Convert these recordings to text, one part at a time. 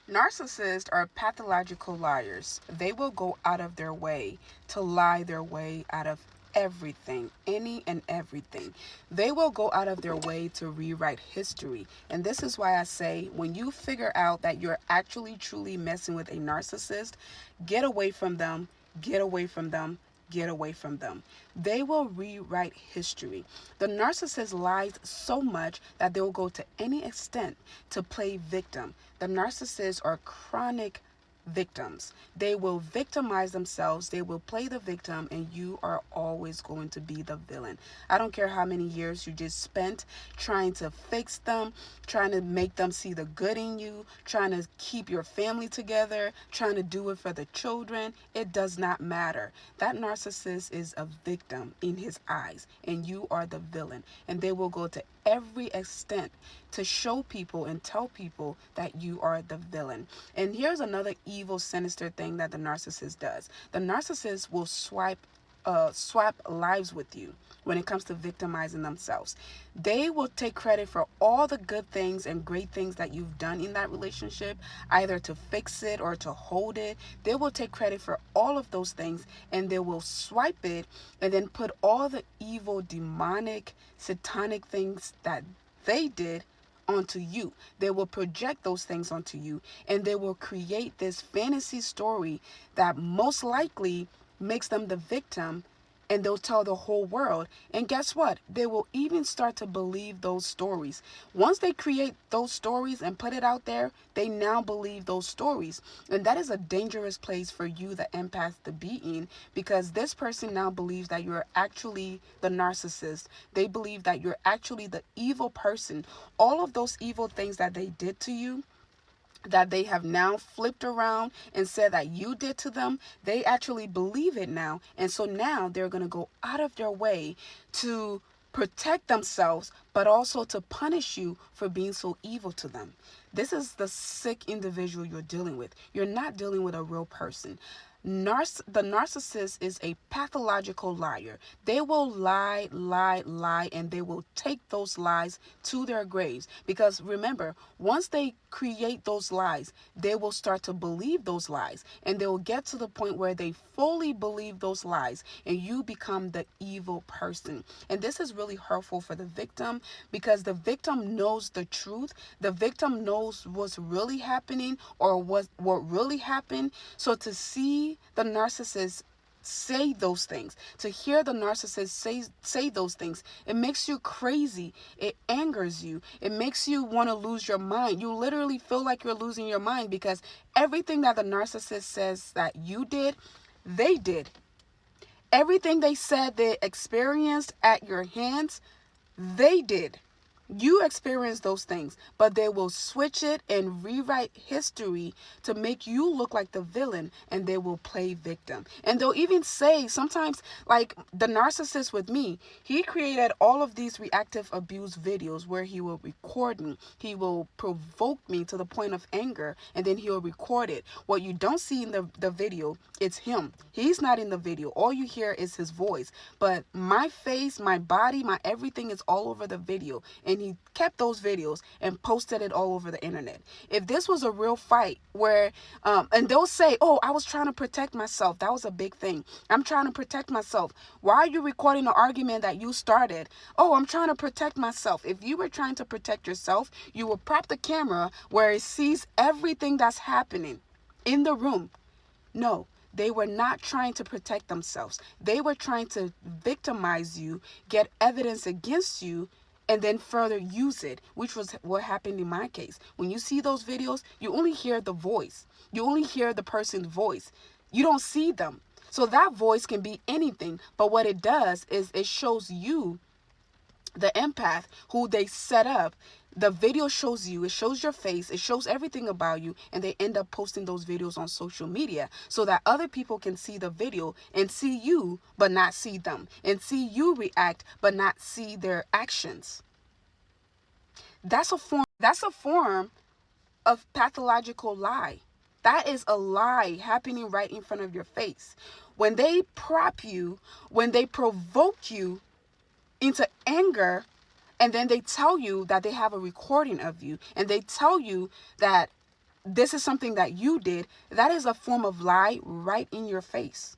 Narcissists are pathological liars. They will go out of their way to lie their way out of everything, any and everything. They will go out of their way to rewrite history. And this is why I say when you figure out that you're actually truly messing with a narcissist, get away from them, get away from them, get away from them. They will rewrite history. The narcissist lies so much that they will go to any extent to play victim. The narcissists are chronic victims. They will victimize themselves, they will play the victim, and you are always going to be the villain. I don't care how many years you just spent trying to fix them, trying to make them see the good in you, trying to keep your family together, trying to do it for the children. It does not matter. That narcissist is a victim in his eyes, and you are the villain. And they will go to every extent to show people and tell people that you are the villain. And here's another evil, sinister thing that the narcissist does. The narcissist will swap lives with you when it comes to victimizing themselves. They will take credit for all the good things and great things that you've done in that relationship, either to fix it or to hold it. They will take credit for all of those things, and they will swipe it and then put all the evil, demonic, satanic things that they did onto you. They will project those things onto you, and they will create this fantasy story that most likely makes them the victim, and they'll tell the whole world. And guess what? They will even start to believe those stories. Once they create those stories and put it out there, they now believe those stories. And that is a dangerous place for you, the empath, to be in, because this person now believes that you're actually the narcissist. They believe that you're actually the evil person. All of those evil things that they did to you, that they have now flipped around and said that you did to them, they actually believe it now. And so now they're going to go out of their way to protect themselves, but also to punish you for being so evil to them. This is the sick individual you're dealing with. You're not dealing with a real person. The narcissist is a pathological liar. They will lie, lie, lie, and they will take those lies to their graves. Because remember, once they create those lies, they will start to believe those lies, and they will get to the point where they fully believe those lies, and you become the evil person. And this is really hurtful for the victim, because the victim knows the truth. The victim knows what's really happening, or what really happened. So to see the narcissist say those things, to hear the narcissist say those things, it makes you crazy. It angers you. It makes you want to lose your mind. You literally feel like you're losing your mind, because everything that the narcissist says that you did, they did. Everything they said they experienced at your hands, they did. You experience those things, but they will switch it and rewrite history to make you look like the villain, and they will play victim. And they'll even say sometimes, like the narcissist with me, he created all of these reactive abuse videos where he will record me. He will provoke me to the point of anger, and then he'll record it. What you don't see in the video, it's him. He's not in the video. All you hear is his voice. But my face, my body, my everything is all over the video. And he kept those videos and posted it all over the internet. If this was a real fight where, and they'll say, oh, I was trying to protect myself. That was a big thing. I'm trying to protect myself. Why are you recording the argument that you started? Oh, I'm trying to protect myself. If you were trying to protect yourself, you would prop the camera where it sees everything that's happening in the room. No. They were not trying to protect themselves. They were trying to victimize you, get evidence against you, and then further use it, which was what happened in my case. When you see those videos, you only hear the voice. You only hear the person's voice. You don't see them. So that voice can be anything, but what it does is it shows you, the empath who they set up. The video shows you, it shows your face, it shows everything about you, and they end up posting those videos on social media so that other people can see the video and see you but not see them, and see you react but not see their actions. That's a form of pathological lie. That is a lie happening right in front of your face. When they prop you, when they provoke you into anger, and then they tell you that they have a recording of you, and they tell you that this is something that you did, that is a form of lie right in your face.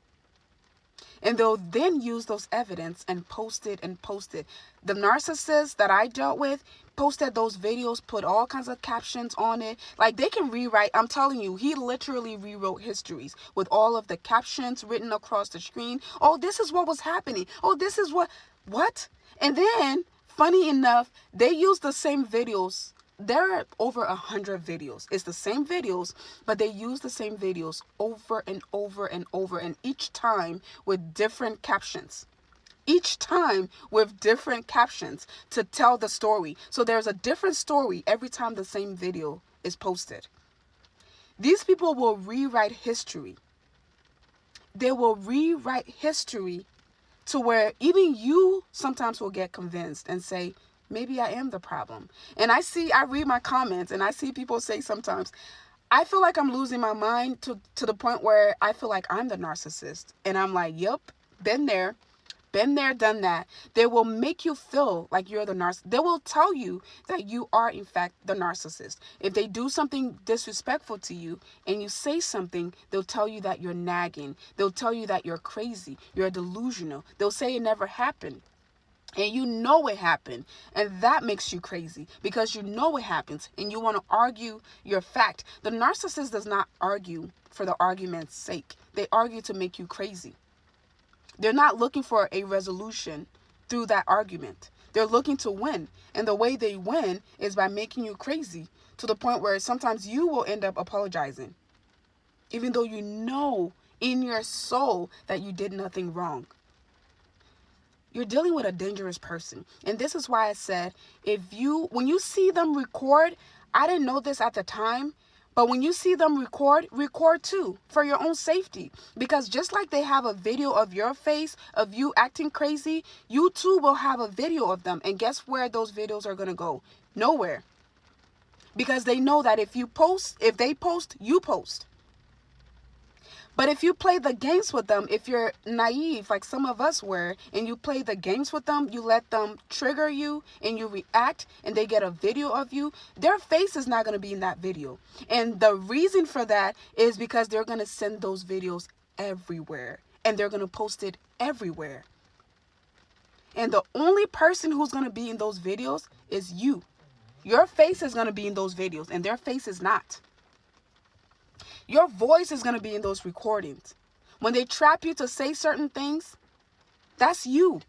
And they'll then use those evidence and post it and post it. The narcissists that I dealt with posted those videos, put all kinds of captions on it. Like, they can rewrite. I'm telling you, he literally rewrote histories with all of the captions written across the screen. Oh, this is what was happening. Oh, this is what? And then, funny enough, they use the same videos. There are over 100 videos. It's the same videos, but they use the same videos over and over and over, and each time with different captions. Each time with different captions to tell the story. So there's a different story every time the same video is posted. These people will rewrite history. They will rewrite history to where even you sometimes will get convinced and say, maybe I am the problem. And I read my comments and I see people say sometimes, I feel like I'm losing my mind to the point where I feel like I'm the narcissist. And I'm like, yep, been there, done that. They will make you feel like you're the narcissist. They will tell you that you are, in fact, the narcissist. If they do something disrespectful to you and you say something, they'll tell you that you're nagging. They'll tell you that you're crazy. You're delusional. They'll say it never happened. And you know it happened, and that makes you crazy because you know it happens and you want to argue your fact. The narcissist does not argue for the argument's sake. They argue to make you crazy. They're not looking for a resolution through that argument. They're looking to win, and the way they win is by making you crazy to the point where sometimes you will end up apologizing, even though you know in your soul that you did nothing wrong. You're dealing with a dangerous person. And this is why I said, when you see them record, I didn't know this at the time, but when you see them record too, for your own safety. Because just like they have a video of your face, of you acting crazy, you too will have a video of them. And guess where those videos are going to go? Nowhere. Because they know that if they post, you post. But if you play the games with them, if you're naive, like some of us were, and you play the games with them, you let them trigger you and you react and they get a video of you, their face is not going to be in that video. And the reason for that is because they're going to send those videos everywhere and they're going to post it everywhere. And the only person who's going to be in those videos is you. Your face is going to be in those videos and their face is not. Your voice is going to be in those recordings. When they trap you to say certain things, that's you.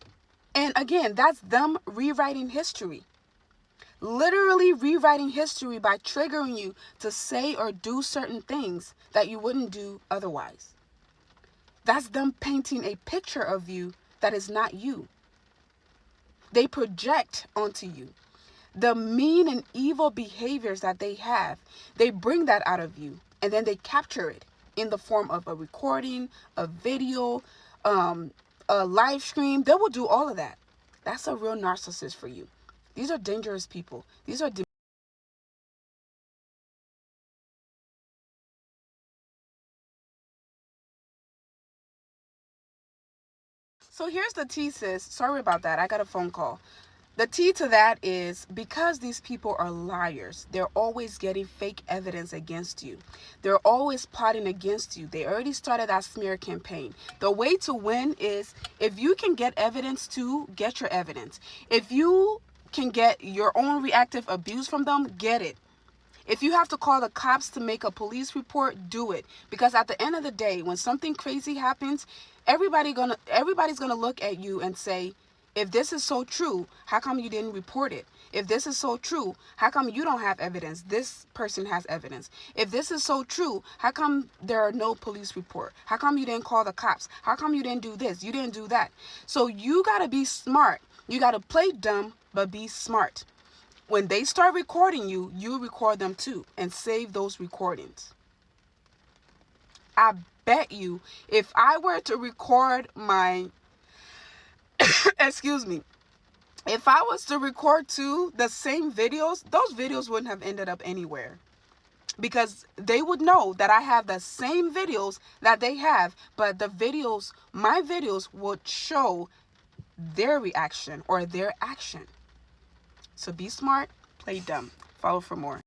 And again, that's them rewriting history. Literally rewriting history by triggering you to say or do certain things that you wouldn't do otherwise. That's them painting a picture of you that is not you. They project onto you. The mean and evil behaviors that they have, they bring that out of you. And then they capture it in the form of a recording, a video, a live stream. They will do all of that. That's a real narcissist for you. These are dangerous people. These are So here's the tea, sis. Sorry about that. I got a phone call. The tea to that is because these people are liars, they're always getting fake evidence against you. They're always plotting against you. They already started that smear campaign. The way to win is if you can get evidence to get your evidence. If you can get your own reactive abuse from them, get it. If you have to call the cops to make a police report, do it. Because at the end of the day, when something crazy happens, everybody's gonna look at you and say, if this is so true, how come you didn't report it? If this is so true, how come you don't have evidence? This person has evidence. If this is so true, how come there are no police report? How come you didn't call the cops? How come you didn't do this? You didn't do that. So you got to be smart. You got to play dumb, but be smart. When they start recording you, you record them too and save those recordings. I bet you if I were to record my excuse me, if I was to record too the same videos, those videos wouldn't have ended up anywhere because they would know that I have the same videos that they have, but my videos would show their reaction or their action. So be smart, play dumb. Follow for more.